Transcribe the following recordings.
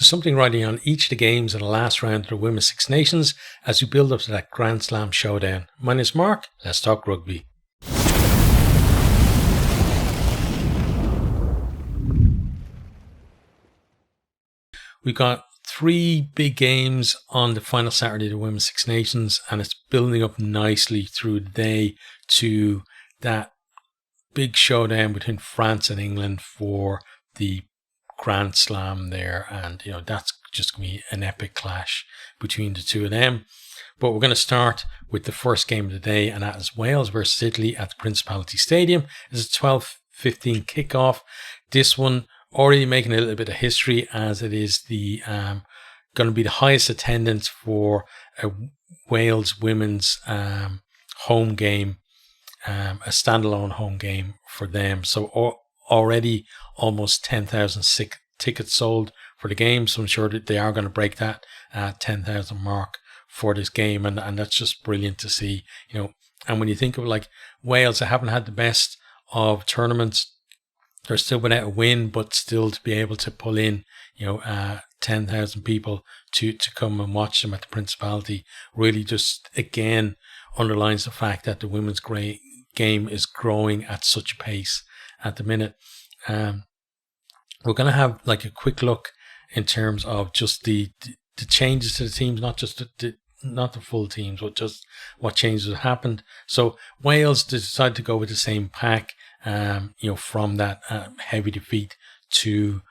There's something riding on each of the games in the last round of the Women's Six Nations as we build up to that Grand Slam showdown. My name's Mark, let's talk rugby. We got 3 big games on the final Saturday of the Women's Six Nations, and it's building up nicely through the day to that big showdown between France and England for the Grand Slam there. And, that's just going to be an epic clash between the two of them. But we're going to start with the first game of the day, and that is Wales versus Italy at the Principality Stadium. It's a 12:15 kickoff. This one already making a little bit of history, as it is the going to be the highest attendance for a Wales women's home game, a standalone home game for them. So already almost 10,000 tickets sold for the game. So I'm sure that they are going to break that 10,000 mark for this game, and that's just brilliant to see. And when you think of like Wales, they haven't had the best of tournaments. They're still without a win, but still to be able to pull in, 10,000 people to come and watch them at the Principality really just again underlines the fact that the women's game is growing at such a pace at the minute. We're going to have like a quick look in terms of just the changes to the teams, not just not the full teams, but just what changes have happened. So Wales decided to go with the same pack. From that heavy defeat to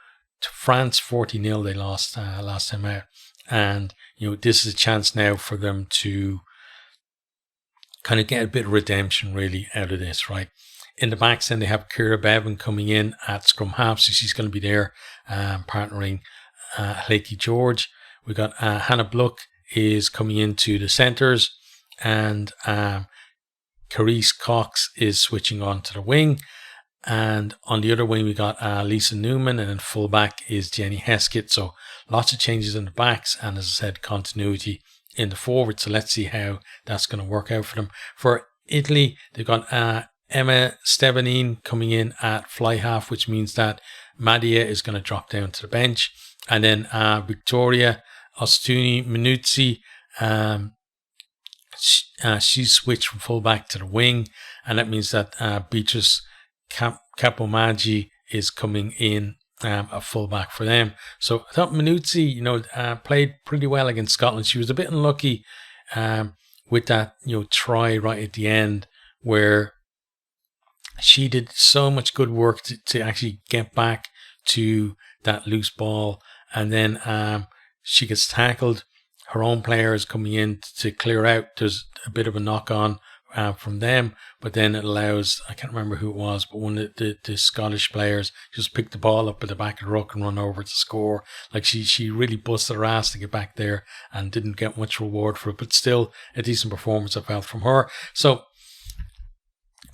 France 40-0, they lost last time out. And, this is a chance now for them to kind of get a bit of redemption really out of this, right? In the backs, then they have Kira Bevan coming in at scrum half, so she's going to be there partnering Lakey George. We got Hannah Bluck is coming into the centres, and Carice Cox is switching on to the wing. And on the other wing, we got Lisa Newman, and then fullback is Jenny Heskett. So lots of changes in the backs, and as I said, continuity in the forward. So let's see how that's going to work out for them. For Italy, they've got Emma Stevenine coming in at fly half, which means that Madia is going to drop down to the bench. And then Victoria Ostuni Minuzzi, she's switched from fullback to the wing, and that means that Beatrice Capomaggi is coming in a fullback for them. So I thought Minuzzi, played pretty well against Scotland. She was a bit unlucky with that, try right at the end, where she did so much good work to actually get back to that loose ball, and then she gets tackled. Her own players coming in to clear out. There's a bit of a knock on from them, but then it allows, I can't remember who it was, but one of the Scottish players just picked the ball up at the back of the ruck and run over to score. Like she really busted her ass to get back there and didn't get much reward for it, but still a decent performance I felt from her. So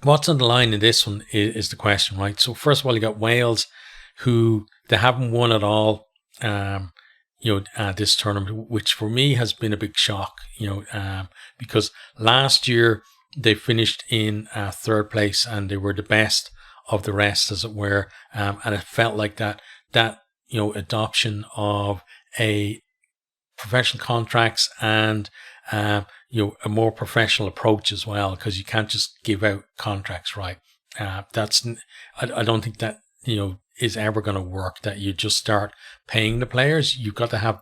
what's on the line in this one is the question, right? So first of all, you got Wales, who they haven't won at all. This tournament, which for me has been a big shock, because last year they finished in third place and they were the best of the rest, as it were. And it felt like that adoption of a professional contracts and, a more professional approach as well, because you can't just give out contracts, right? I don't think that, is ever going to work, that you just start paying the players. You've got to have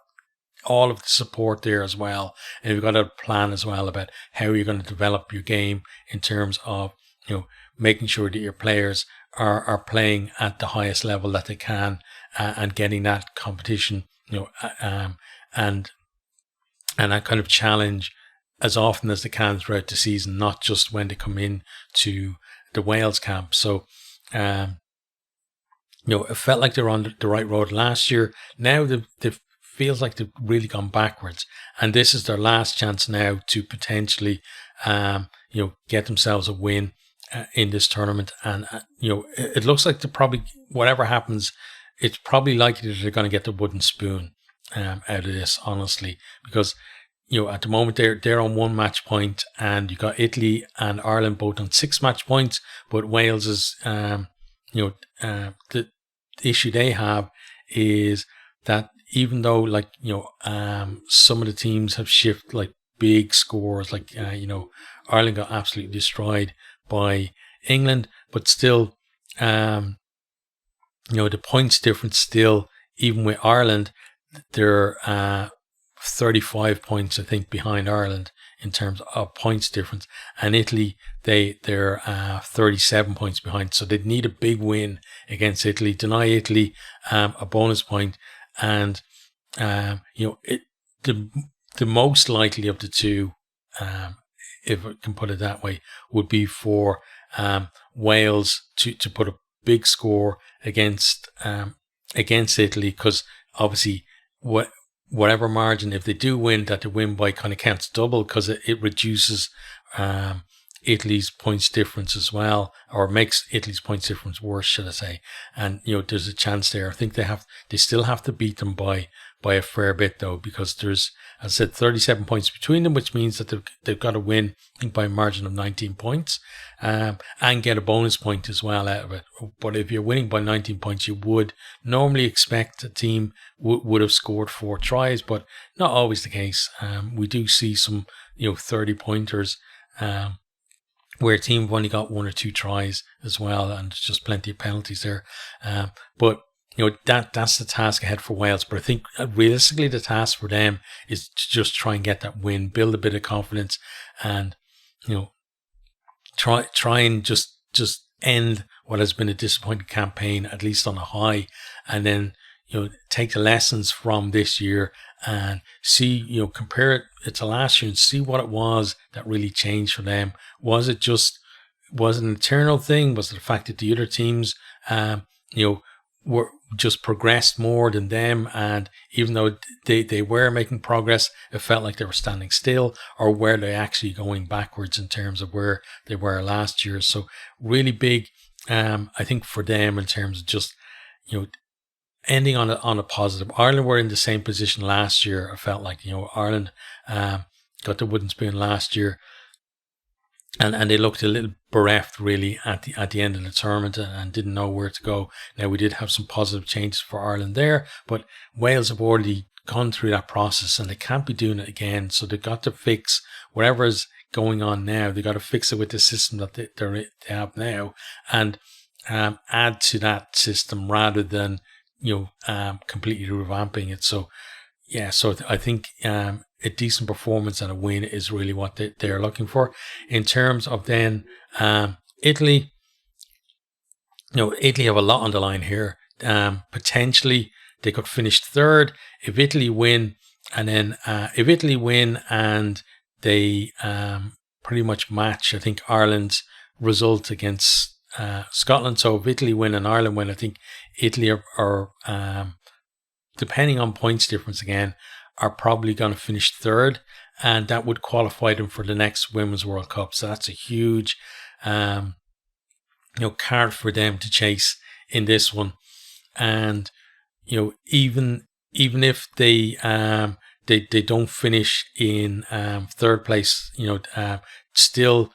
all of the support there as well, and you've got to plan as well about how you're going to develop your game in terms of making sure that your players are playing at the highest level that they can, and getting that competition and that kind of challenge as often as they can throughout the season, not just when they come in to the Wales camp. So it felt like they were on the right road last year. Now they feels like they've really gone backwards, and this is their last chance now to potentially, get themselves a win in this tournament. And it looks like whatever happens, it's probably likely that they're going to get the wooden spoon out of this, honestly, because at the moment they're on 1 match point, and you got Italy and Ireland both on 6 match points, but Wales is the issue they have is that even though, like, some of the teams have shifted like big scores, like, Ireland got absolutely destroyed by England, but still, the points difference still, even with Ireland, they're 35 points, I think, behind Ireland in terms of points difference. And Italy, they're 37 points behind. So they'd need a big win against Italy, deny Italy a bonus point. And, the most likely of the two, if I can put it that way, would be for Wales to put a big score against Italy, because obviously whatever margin, if they do win, that they win by kind of counts double, because it reduces Italy's points difference as well, or makes Italy's points difference worse, should I say. And there's a chance there. I think they still have to beat them by a fair bit, though, because there's, as I said, 37 points between them, which means that they've got to win, I think, by a margin of 19 points, and get a bonus point as well out of it. But if you're winning by 19 points, you would normally expect a team would have scored 4 tries, but not always the case. We do see some 30 pointers where a team have only got 1 or 2 tries as well, and there's just plenty of penalties there. But that's the task ahead for Wales. But I think realistically the task for them is to just try and get that win, build a bit of confidence, and try and just end what has been a disappointing campaign, at least on a high, and then take the lessons from this year and see, compare it to last year and see what it was that really changed for them. Was it an internal thing? Was it the fact that the other teams were just progressed more than them, and even though they were making progress, it felt like they were standing still? Or were they actually going backwards in terms of where they were last year? So really big, I think, for them, in terms of just ending on a positive. Ireland were in the same position last year. I felt like Ireland got the wooden spoon last year, and they looked a little bereft really at the end of the tournament, and didn't know where to go. Now, we did have some positive changes for Ireland there, but Wales have already gone through that process, and they can't be doing it again. So they've got to fix whatever is going on now. They got to fix it with the system that they have now, and add to that system rather than completely revamping it. So I think a decent performance and a win is really what they're looking for. In terms of then Italy, Italy have a lot on the line here. Potentially they could finish third if Italy win, and then if Italy win and they pretty much match, I think, Ireland's result against Scotland. So if Italy win and Ireland win, I think Italy are depending on points difference again, are probably going to finish third, and that would qualify them for the next Women's World Cup. So that's a huge card for them to chase in this one. And even if they don't finish in third place, still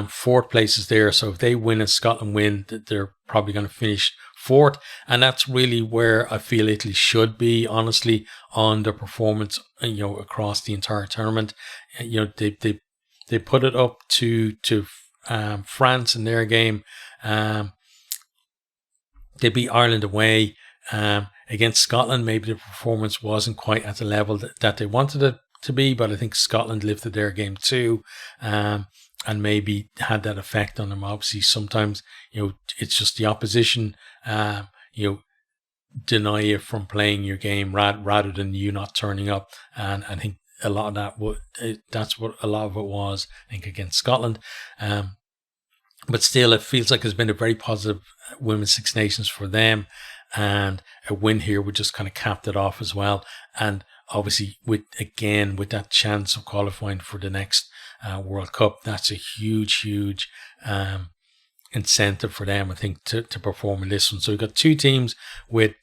fourth place is there. So if they win and Scotland win, they're probably going to finish fourth, and that's really where I feel Italy should be, honestly, on their performance, across the entire tournament. They put it up to France in their game. They beat Ireland away. Against Scotland, maybe the performance wasn't quite at the level that they wanted it to be, but I think Scotland lifted their game too. And maybe had that effect on them. Obviously, sometimes, it's just the opposition, deny you from playing your game rather than you not turning up. And I think a lot of that's what a lot of it was, I think, against Scotland. But still, it feels like it's been a very positive Women's Six Nations for them. And a win here would just kind of cap it off as well. And obviously, with that chance of qualifying for the next World Cup, that's a huge incentive for them, I think, to perform in this one. So we've got two teams with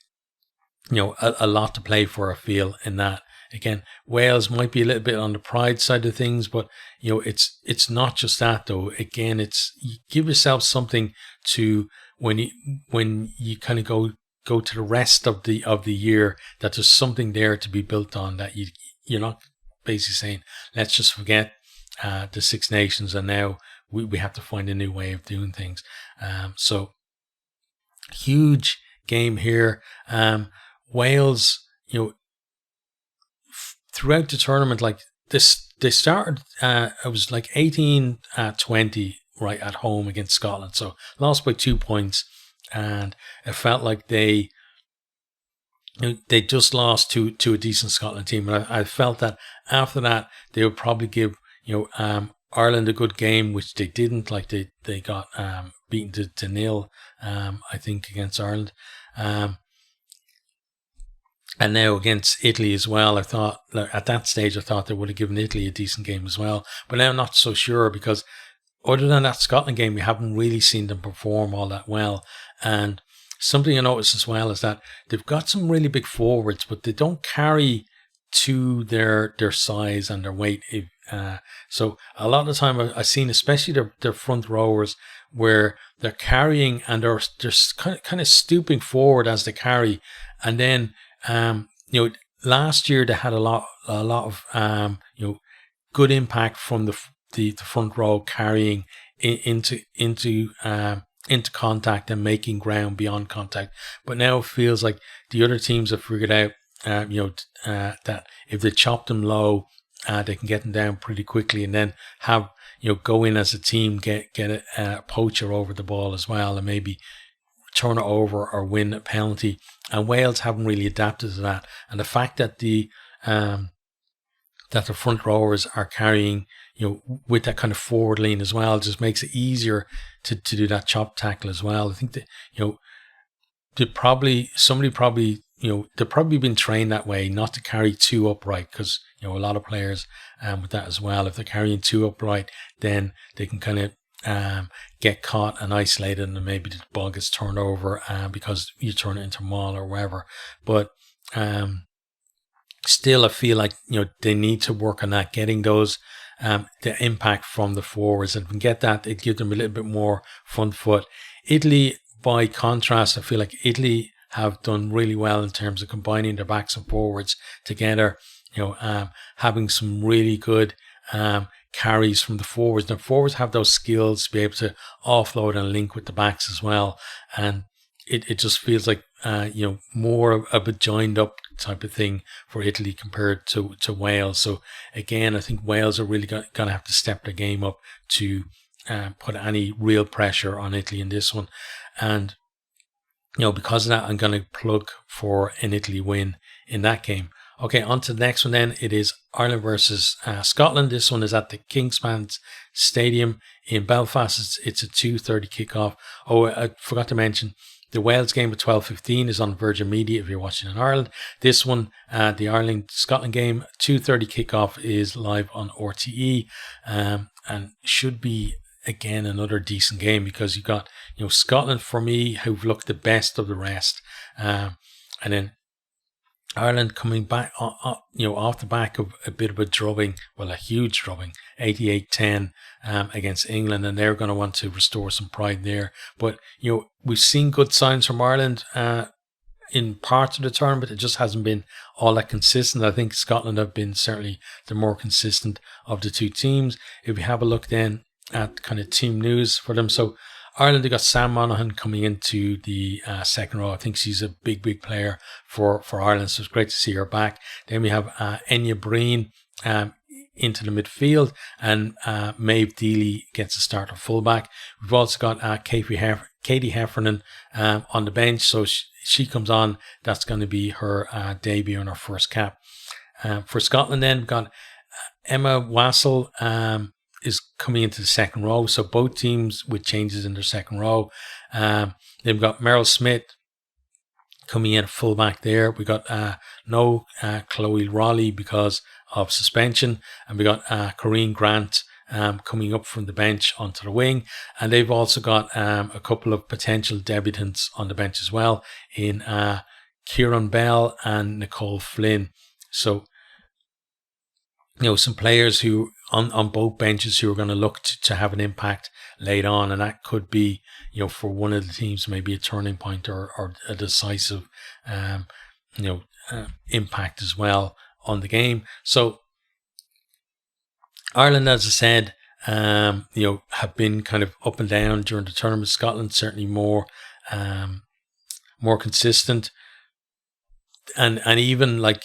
a lot to play for, I feel, in that. Again, Wales might be a little bit on the pride side of things, but it's not just that, though. Again, it's, you give yourself something to, when you kind of go go to the rest of the year, that there's something there to be built on, that you're not basically saying, let's just forget the Six Nations and now we have to find a new way of doing things. So huge game here. Wales, throughout the tournament, like this, they started, it was like 18-20 right at home against Scotland. So lost by 2 points, and it felt like they just lost to a decent Scotland team. And I felt that after that, they would probably give, Ireland a good game, which they didn't. Like they got beaten to nil, I think, against Ireland. And now against Italy as well, I thought, at that stage, I thought they would have given Italy a decent game as well. But now I'm not so sure, because other than that Scotland game, we haven't really seen them perform all that well. And something I noticed as well is that they've got some really big forwards, but they don't carry to their size and their weight. So a lot of the time I've seen, especially their front rowers, where they're carrying and they're just kind of stooping forward as they carry. And then, last year they had a lot of good impact from the front row carrying into contact and making ground beyond contact. But now it feels like the other teams have figured out, that if they chop them low, they can get them down pretty quickly, and then have, go in as a team, get a poacher over the ball as well, and maybe turn it over or win a penalty. And Wales haven't really adapted to that. And the fact that the front rowers are carrying, with that kind of forward lean as well, just makes it easier to do that chop tackle as well. I think that, they've probably been trained that way, not to carry too upright, because, a lot of players with that as well, if they're carrying too upright, then they can kind of get caught and isolated, and maybe the ball gets turned over because you turn it into maul or whatever. But still, I feel like, they need to work on that, getting those the impact from the forwards, and if we can get that, it gives them a little bit more front foot. Italy, by contrast, I feel like Italy have done really well in terms of combining their backs and forwards together, having some really good carries from the forwards. The forwards have those skills to be able to offload and link with the backs as well. And it just feels like, more of a joined up type of thing for Italy compared to Wales. So again, I think Wales are really going to have to step their game up to put any real pressure on Italy in this one. And, because of that, I'm going to plug for an Italy win in that game. Okay, on to the next one then. It is Ireland versus Scotland. This one is at the Kingspan Stadium in Belfast. It's a 2:30 kickoff. Oh, I forgot to mention, the Wales game at 12:15 is on Virgin Media if you're watching in Ireland. This one, the Ireland-Scotland game, 2:30 kickoff, is live on RTE, and should be, again, another decent game, because you've got, Scotland, for me, who've looked the best of the rest, and then Ireland coming back, off the back of a bit of a drubbing, well, a huge drubbing, 88-10 against England, and they're going to want to restore some pride there. But, we've seen good signs from Ireland in parts of the tournament. It just hasn't been all that consistent. I think Scotland have been certainly the more consistent of the two teams. If we have a look then at kind of team news for them. So Ireland, they got Sam Monaghan coming into the second row. I think she's a big player for Ireland, so it's great to see her back. Then we have Enya Breen into the midfield, and Maeve Deely gets a start at fullback. We've also got Katie Heffernan on the bench, so she comes on. That's going to be her debut in her first cap. For Scotland then, we've got Emma Wassel is coming into the second row. So both teams with changes in their second row. Then we've got Meryl Smith coming in at fullback there. We got no Chloe Raleigh because of suspension, and we got Corinne Grant coming up from the bench onto the wing. And they've also got a couple of potential debutants on the bench as well, in Kieran Bell and Nicole Flynn. So, some players who on both benches who are going to look to have an impact late on, and that could be, for one of the teams maybe a turning point or a decisive impact as well on the game. So Ireland, as I said, have been kind of up and down during the tournament. Scotland certainly more consistent, and even like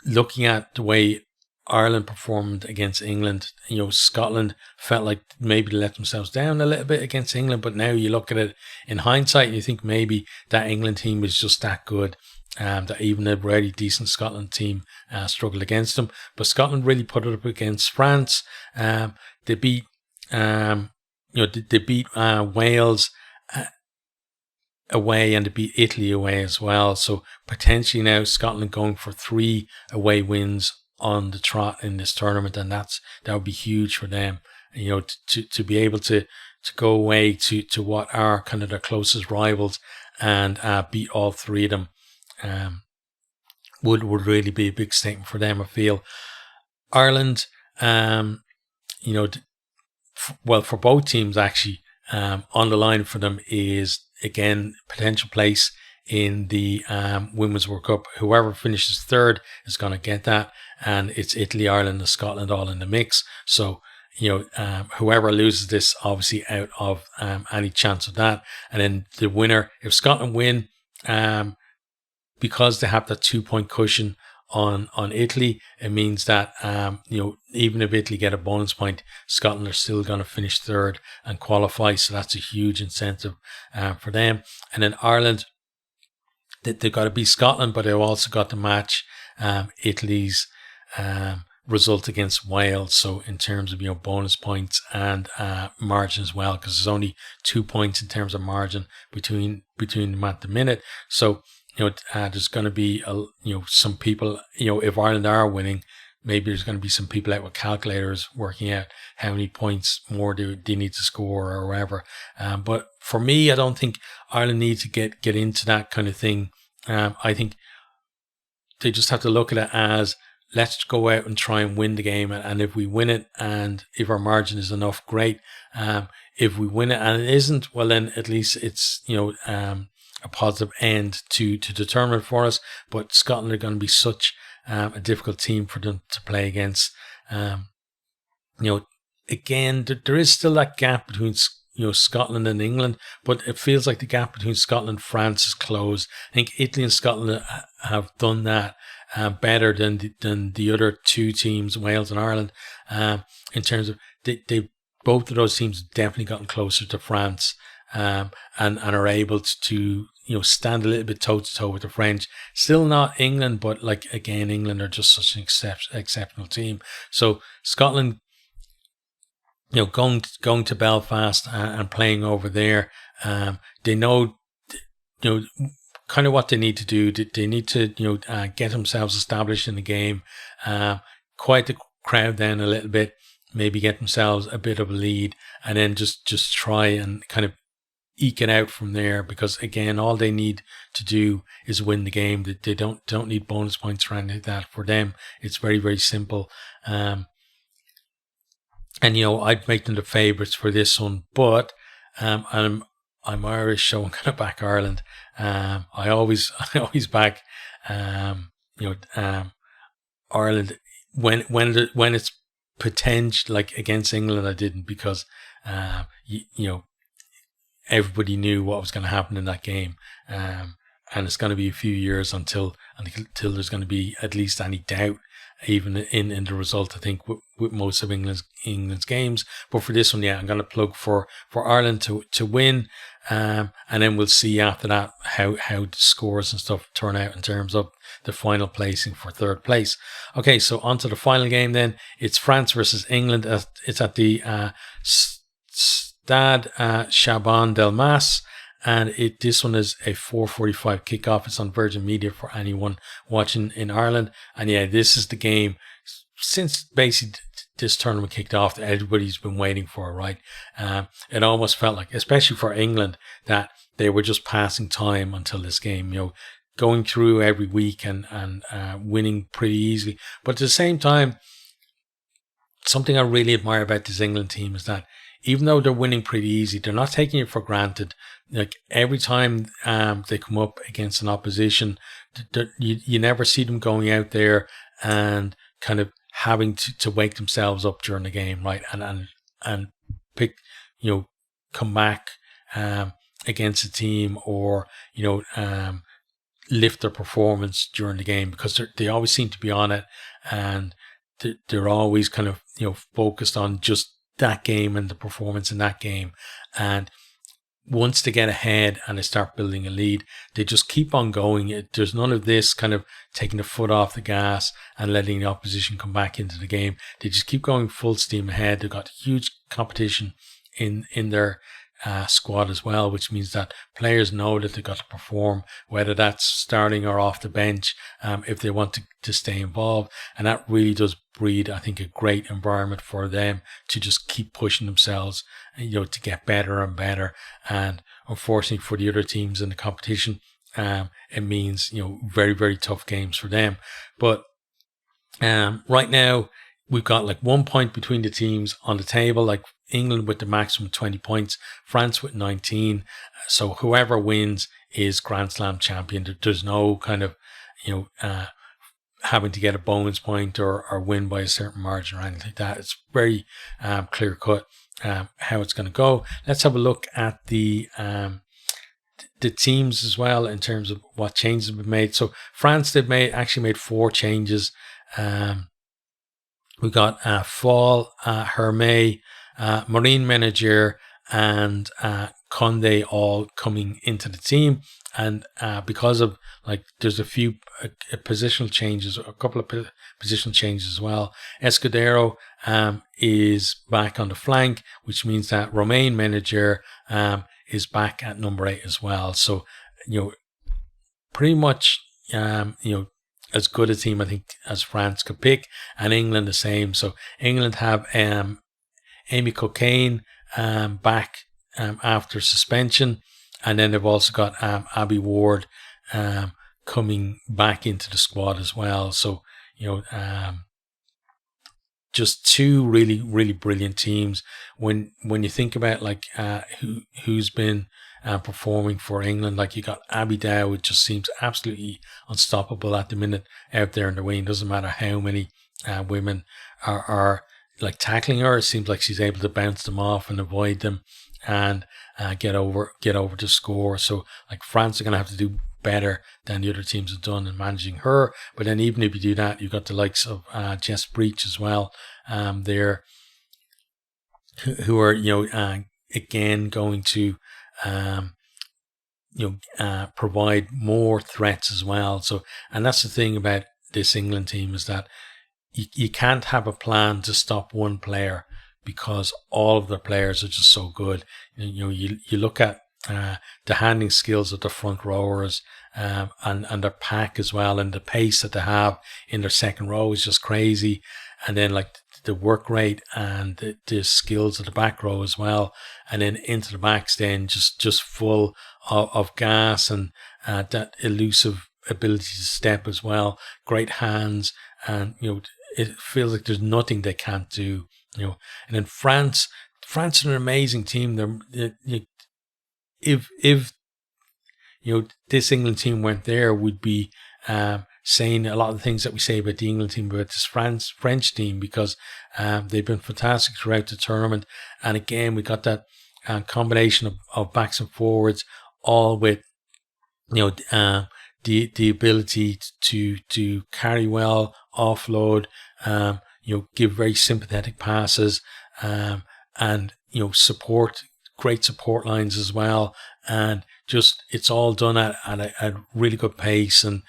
looking at the way Ireland performed against England, Scotland felt like maybe they let themselves down a little bit against England, but now you look at it in hindsight and you think maybe that England team was just that good, that even a really decent Scotland team struggled against them. But Scotland really put it up against France. They beat Wales away, and they beat Italy away as well. So potentially now Scotland going for 3 away wins on the trot in this tournament, and that would be huge for them. To be able to go away to what are kind of their closest rivals and beat all 3 of them would really be a big statement for them, I feel. Ireland, for both teams actually, on the line for them is again potential place in the Women's World Cup. Whoever finishes third is going to get that, and it's Italy, Ireland, and Scotland all in the mix. So whoever loses this obviously out of any chance of that. And then the winner, if Scotland win, because they have that 2-point cushion on Italy, it means that even if Italy get a bonus point, Scotland are still going to finish third and qualify. So that's a huge incentive for them. And then Ireland, they've got to beat Scotland, but they've also got to match Italy's result against Wales. So in terms of bonus points and margin as well, because there's only 2 points in terms of margin between them at the minute. So there's going to be some people, if Ireland are winning, maybe there's going to be some people out with calculators working out how many points more do they need to score or whatever. But for me, I don't think Ireland needs to get into that kind of thing. I think they just have to look at it as, let's go out and try and win the game. And if we win it, and if our margin is enough, great. If we win it and it isn't, well, then at least it's, a positive end to the tournament for us. But Scotland are going to be such a difficult team for them to play against. Again, there is still that gap between Scotland and England, but it feels like the gap between Scotland and France is closed. I think Italy and Scotland have done that better than the other 2 teams, Wales and Ireland, in terms of they both of those teams have definitely gotten closer to France, and are able to stand a little bit toe to toe with the French. Still not England, but like again, England are just such an exceptional team. So Scotland, going to Belfast and playing over there, they know, kind of what they need to do. They need to, get themselves established in the game, quiet the crowd down a little bit, maybe get themselves a bit of a lead, and then just try and kind of eke it out from there. Because again, all they need to do is win the game. They don't need bonus points or anything like that. For them, it's very, very simple. And I'd make them the favourites for this one, but I'm Irish, so I'm going to back Ireland. I always back Ireland when it's potential, like against England. I didn't, because everybody knew what was going to happen in that game, and it's going to be a few years until there's going to be at least any doubt, even in the result, I think, with most of England's games. But for this one, yeah, I'm going to plug for Ireland to win, and then we'll see after that how the scores and stuff turn out in terms of the final placing for third place. Okay, so on to the final game then. It's France versus England. It's at the Stade Chaban-Delmas, and this one is a 4:45 kickoff. It's on Virgin Media for anyone watching in Ireland. And yeah, this is the game since basically this tournament kicked off that everybody's been waiting for, right? It almost felt like, especially for England, that they were just passing time until this game, going through every week and winning pretty easily. But at the same time, something I really admire about this England team is that even though they're winning pretty easy, they're not taking it for granted. Like every time they come up against an opposition, you never see them going out there and kind of having to wake themselves up during the game, right? And pick, come back against a team, or lift their performance during the game, because they always seem to be on it, and they're always kind of focused on just that game and the performance in that game. And once they get ahead and they start building a lead, they just keep on going. There's none of this kind of taking the foot off the gas and letting the opposition come back into the game. They just keep going full steam ahead. They've got huge competition in their squad as well, which means that players know that they've got to perform, whether that's starting or off the bench, if they want to stay involved. And that really does breed, I think, a great environment for them to just keep pushing themselves, to get better and better. And unfortunately for the other teams in the competition, it means, very, very tough games for them. But right now, we've got like 1 point between the teams on the table, like England with the maximum 20 points, France with 19. So whoever wins is Grand Slam champion. There's no kind of, having to get a bonus point or win by a certain margin or anything like that. It's very clear cut how it's going to go. Let's have a look at the teams as well in terms of what changes have been made. So France, they've actually made 4 changes. We got Fall, Hermé, Marine Manager, and Condé all coming into the team. And because of, there's a few positional changes, a couple of positional changes as well. Escudero is back on the flank, which means that Romain Manager is back at number 8 as well. So, pretty much, as good a team, I think, as France could pick, and England the same. So England have Amy Cocaine back after suspension, and then they've also got Abby Ward coming back into the squad as well. So just 2 really, really brilliant teams. When you think about who's been performing for England, you got Abby Dow, it just seems absolutely unstoppable at the minute out there in the wing. Doesn't matter how many women are tackling her. It seems like she's able to bounce them off and avoid them and get over to score. So France are going to have to do better than the other teams have done in managing her. But then even if you do that, you've got the likes of Jess Breach as well there, who are again going to provide more threats as well. So, and that's the thing about this England team, is that you can't have a plan to stop one player, because all of the players are just so good. You look at the handling skills of the front rowers and their pack as well, and the pace that they have in their second row is just crazy. And then the work rate and the skills of the back row as well, and then into the backs then just full of gas and that elusive ability to step as well. Great hands, and it feels like there's nothing they can't do. And then France are an amazing team. If this England team went there, we'd be saying a lot of the things that we say about the England team about this French team, because they've been fantastic throughout the tournament. And again, we got that combination of backs and forwards, all with the ability to carry well, offload, give very sympathetic passes, and support, great support lines as well. And just, it's all done at a really good pace, and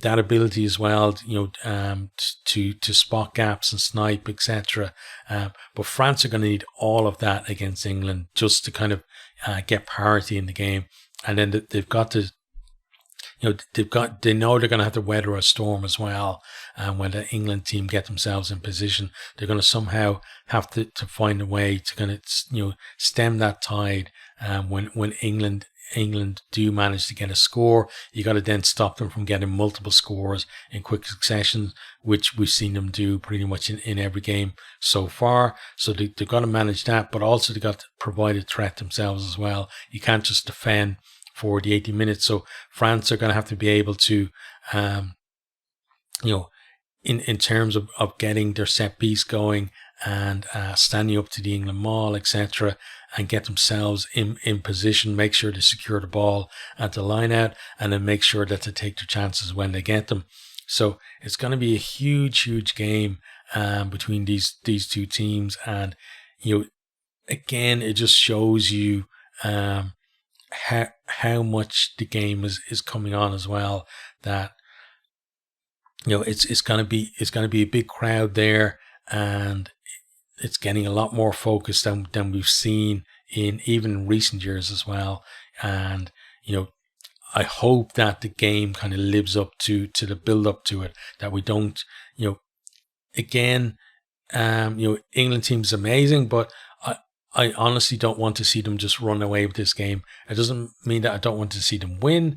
that ability as well, to spot gaps and snipe, etc. But France are going to need all of that against England just to kind of get parity in the game. And then they've got to, they know they're going to have to weather a storm as well. And when the England team get themselves in position, they're going to somehow have to find a way to kind of, stem that tide when England England do manage to get a score, you got to then stop them from getting multiple scores in quick succession, which we've seen them do pretty much in every game so far. So they've got to manage that, but also they've got to provide a threat themselves as well. You can't just defend for the 80 minutes. So France are going to have to be able to, in terms of getting their set piece going and standing up to the England maul, etc., and get themselves in position, make sure they secure the ball at the line out, and then make sure that they take their chances when they get them. So it's going to be a huge game between these two teams. And, again, it just shows you how much the game is coming on as well, that it's going to be a big crowd there, and it's getting a lot more focus than we've seen in even recent years as well. And I hope that the game kind of lives up to the build up to it, that we don't, again, England team is amazing, but I honestly don't want to see them just run away with this game. It doesn't mean that I don't want to see them win.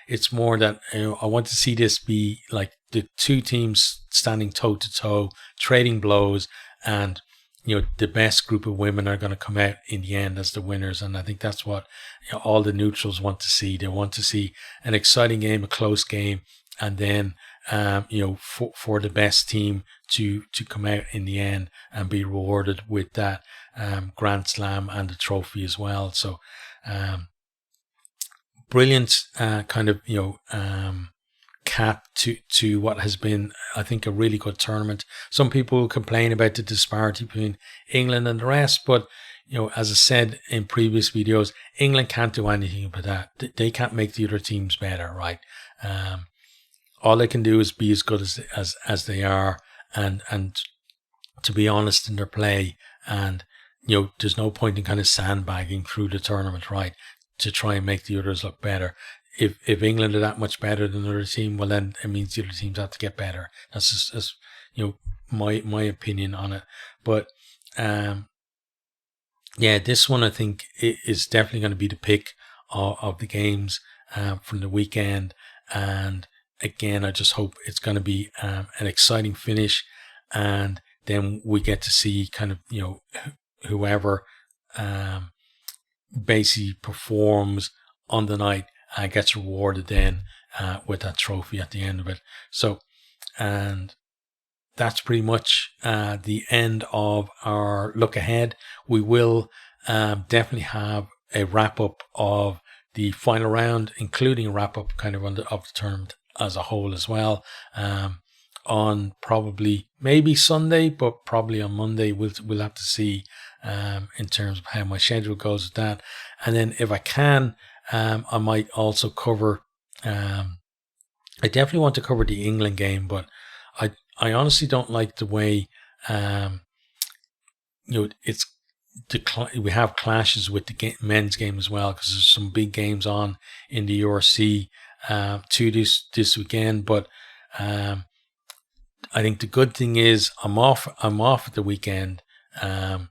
It's more that I want to see this be like the two teams standing toe to toe, trading blows, and the best group of women are going to come out in the end as the winners. And I think that's what all the neutrals want to see. They want to see an exciting game, a close game, and then for the best team to come out in the end and be rewarded with that Grand Slam and the trophy as well. So brilliant kind of cap to what has been, I think, a really good tournament. Some people complain about the disparity between England and the rest, but as I said in previous videos, England can't do anything about that. They can't make the other teams better, right? All they can do is be as good as they are, and to be honest in their play. And there's no point in kind of sandbagging through the tournament, right, to try and make the others look better. If England are that much better than another team, well, then it means the other teams have to get better. That's just my opinion on it. But this one I think is definitely going to be the pick of the games from the weekend. And again, I just hope it's going to be an exciting finish, and then we get to see kind of whoever basically performs on the night gets rewarded then with that trophy at the end of it. So, and that's pretty much the end of our look ahead. We will definitely have a wrap up of the final round, including a wrap up kind of of the tournament as a whole as well, on probably maybe Sunday, but probably on Monday. We'll have to see in terms of how my schedule goes with that. And then if I can, I might also cover, I definitely want to cover the England game, but I honestly don't like the way it's we have clashes with the men's game as well, because there's some big games on in the URC this weekend. But I think the good thing is I'm off at the weekend, and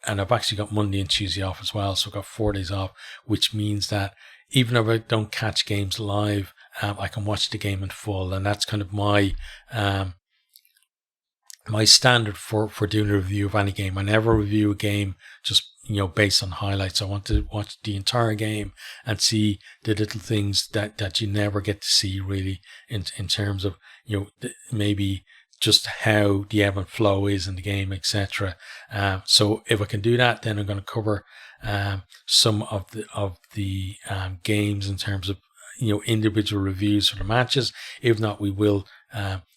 I've actually got Monday and Tuesday off as well, so I've got 4 days off, which means that even if I don't catch games live, I can watch the game in full. And that's kind of my my standard for doing a review of any game. I never review a game just based on highlights. I want to watch the entire game and see the little things that you never get to see really in terms of maybe just how the ebb and flow is in the game, etc. So if I can do that, then I'm going to cover some of the games in terms of individual reviews for the matches. If not, we will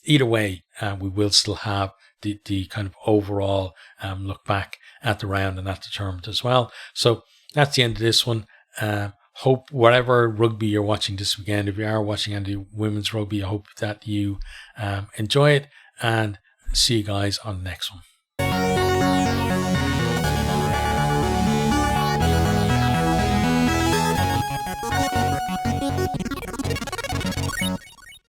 either way we will still have the kind of overall look back at the round and at the tournament as well. So that's the end of this one. Hope whatever rugby you're watching this weekend, if you are watching any women's rugby, I hope that you enjoy it, and see you guys on the next one.